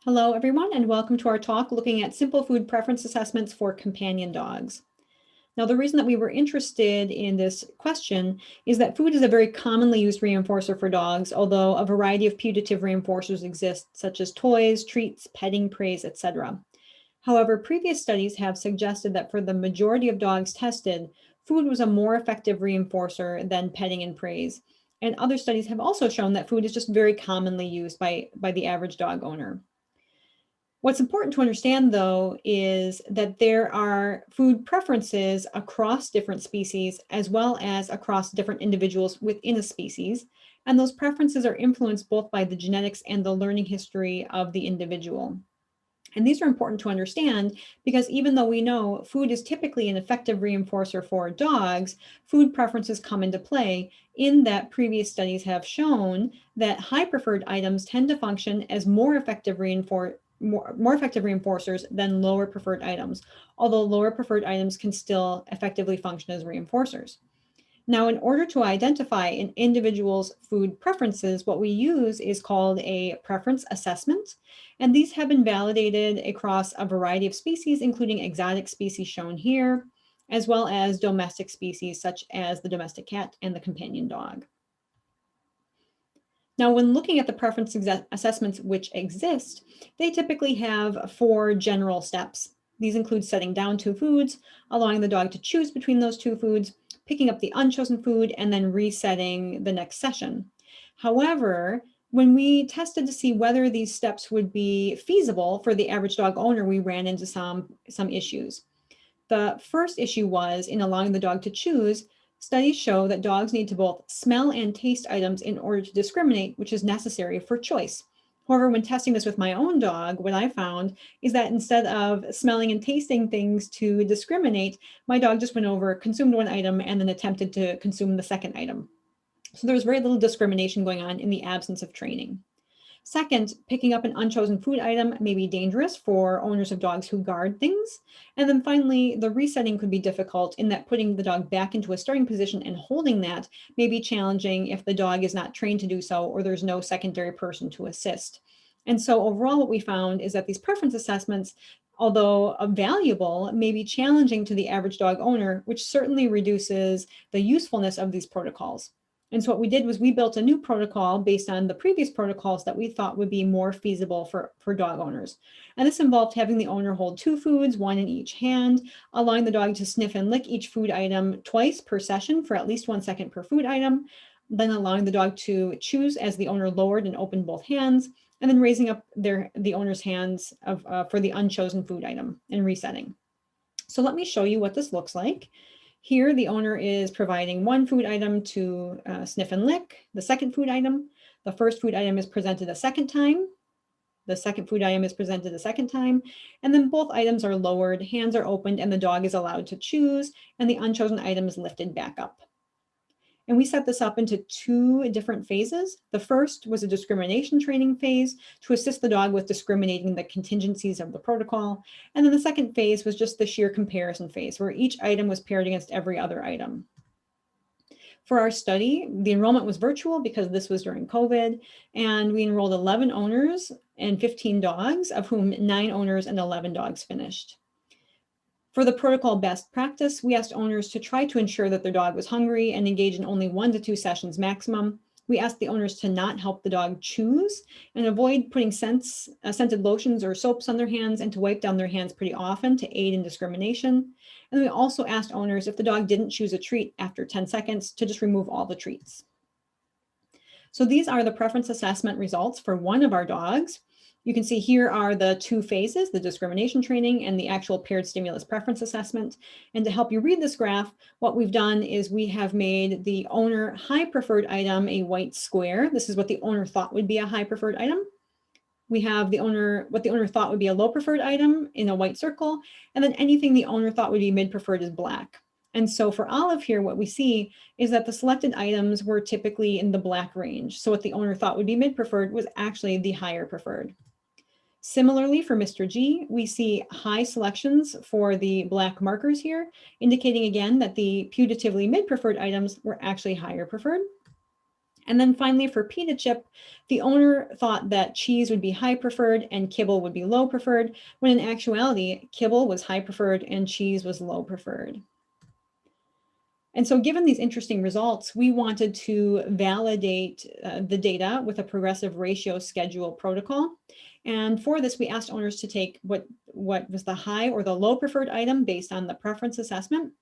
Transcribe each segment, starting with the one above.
Hello, everyone, and welcome to our talk looking at simple food preference assessments for companion dogs. Now, the reason that we were interested in this question is that food is a very commonly used reinforcer for dogs, although a variety of putative reinforcers exist, such as toys, treats, petting, praise, etc. However, previous studies have suggested that for the majority of dogs tested, food was a more effective reinforcer than petting and praise. And other studies have also shown that food is just very commonly used by the average dog owner. What's important to understand, though, is that there are food preferences across different species as well as across different individuals within a species. And those preferences are influenced both by the genetics and the learning history of the individual. And these are important to understand because even though we know food is typically an effective reinforcer for dogs, food preferences come into play in that previous studies have shown that high preferred items tend to function as more effective reinforcers than lower preferred items, although lower preferred items can still effectively function as reinforcers. Now, in order to identify an individual's food preferences, what we use is called a preference assessment. And these have been validated across a variety of species, including exotic species shown here, as well as domestic species such as the domestic cat and the companion dog. Now, when looking at the preference assessments which exist, they typically have 4 general steps. These include setting down 2 foods, allowing the dog to choose between those 2 foods, picking up the unchosen food, and then resetting the next session. However, when we tested to see whether these steps would be feasible for the average dog owner, we ran into some issues. The first issue was in allowing the dog to choose. Studies show that dogs need to both smell and taste items in order to discriminate, which is necessary for choice. However, when testing this with my own dog, what I found is that instead of smelling and tasting things to discriminate, my dog just went over, consumed one item, and then attempted to consume the second item. So there was very little discrimination going on in the absence of training. Second, picking up an unchosen food item may be dangerous for owners of dogs who guard things. And then finally, the resetting could be difficult in that putting the dog back into a starting position and holding that may be challenging if the dog is not trained to do so or there's no secondary person to assist. And so overall, what we found is that these preference assessments, although valuable, may be challenging to the average dog owner, which certainly reduces the usefulness of these protocols. And so what we did was we built a new protocol based on the previous protocols that we thought would be more feasible for dog owners. And this involved having the owner hold 2 foods, 1 in each hand, allowing the dog to sniff and lick each food item twice per session for at least 1 second per food item, then allowing the dog to choose as the owner lowered and opened both hands, and then raising up the owner's hands for the unchosen food item and resetting. So let me show you what this looks like. Here, the owner is providing 1 food item to sniff and lick, the second food item. The first food item is presented a second time. The second food item is presented a second time. And then both items are lowered, hands are opened, and the dog is allowed to choose, and the unchosen item is lifted back up. And we set this up into 2 different phases. The first was a discrimination training phase to assist the dog with discriminating the contingencies of the protocol. And then the second phase was just the sheer comparison phase, where each item was paired against every other item. For our study, the enrollment was virtual because this was during COVID, and we enrolled 11 owners and 15 dogs, of whom 9 owners and 11 dogs finished. For the protocol best practice, we asked owners to try to ensure that their dog was hungry and engage in only 1 to 2 sessions maximum. We asked the owners to not help the dog choose and avoid putting scented lotions or soaps on their hands and to wipe down their hands pretty often to aid in discrimination. And we also asked owners if the dog didn't choose a treat after 10 seconds to just remove all the treats. So these are the preference assessment results for one of our dogs. You can see here are the 2 phases, the discrimination training and the actual paired stimulus preference assessment. And to help you read this graph, what we've done is we have made the owner high preferred item a white square. This is what the owner thought would be a high preferred item. We have what the owner thought would be a low preferred item in a white circle, and then anything the owner thought would be mid preferred is black. And so for Olive here, what we see is that the selected items were typically in the black range. So what the owner thought would be mid preferred was actually the higher preferred. Similarly, for Mr. G, we see high selections for the black markers here, indicating again that the putatively mid-preferred items were actually higher preferred. And then finally for pita chip, the owner thought that cheese would be high preferred and kibble would be low preferred, when in actuality, kibble was high preferred and cheese was low preferred. And so given these interesting results, we wanted to validate the data with a progressive ratio schedule protocol. And for this, we asked owners to take what was the high or the low preferred item based on the preference assessment.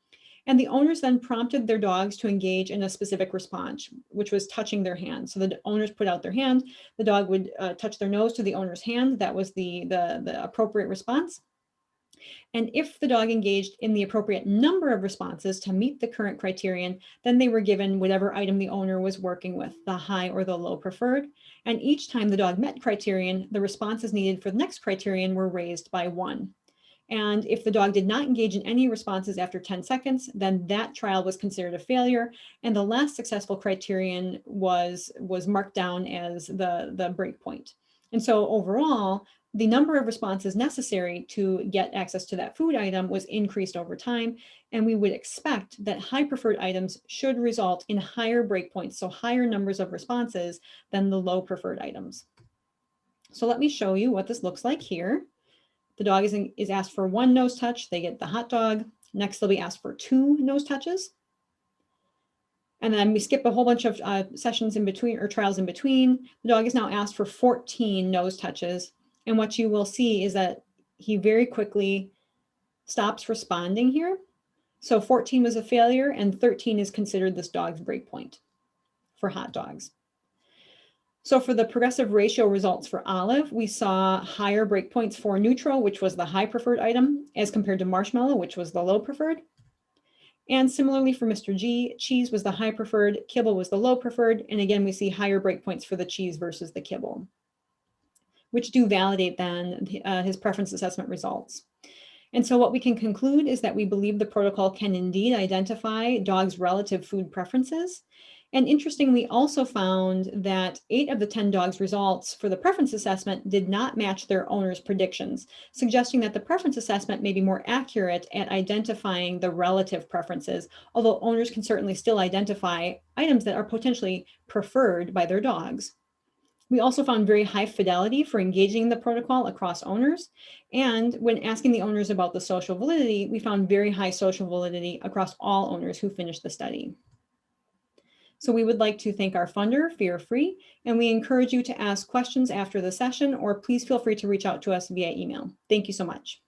And the owners then prompted their dogs to engage in a specific response, which was touching their hand. So the owners put out their hand, the dog would touch their nose to the owner's hand. That was the appropriate response. And if the dog engaged in the appropriate number of responses to meet the current criterion, then they were given whatever item the owner was working with, the high or the low preferred. And each time the dog met criterion, the responses needed for the next criterion were raised by 1. And if the dog did not engage in any responses after 10 seconds, then that trial was considered a failure. And the last successful criterion was marked down as the break point. And so overall, the number of responses necessary to get access to that food item was increased over time. And we would expect that high preferred items should result in higher breakpoints, so higher numbers of responses than the low preferred items. So let me show you what this looks like here. The dog is asked for 1 nose touch, they get the hot dog. Next, they'll be asked for 2 nose touches. And then we skip a whole bunch of sessions in between or trials in between. The dog is now asked for 14 nose touches. And what you will see is that he very quickly stops responding here. So 14 was a failure and 13 is considered this dog's breakpoint for hot dogs. So for the progressive ratio results for Olive, we saw higher breakpoints for neutral, which was the high preferred item, as compared to marshmallow, which was the low preferred. And similarly for Mr. G, cheese was the high preferred, kibble was the low preferred. And again, we see higher breakpoints for the cheese versus the kibble, which do validate then his preference assessment results. And so what we can conclude is that we believe the protocol can indeed identify dogs' relative food preferences. And interestingly, also found that 8 of the 10 dogs' results for the preference assessment did not match their owners' predictions, suggesting that the preference assessment may be more accurate at identifying the relative preferences, although owners can certainly still identify items that are potentially preferred by their dogs. We also found very high fidelity for engaging in the protocol across owners. And when asking the owners about the social validity, we found very high social validity across all owners who finished the study. So we would like to thank our funder, Fear Free, and we encourage you to ask questions after the session, or please feel free to reach out to us via email. Thank you so much.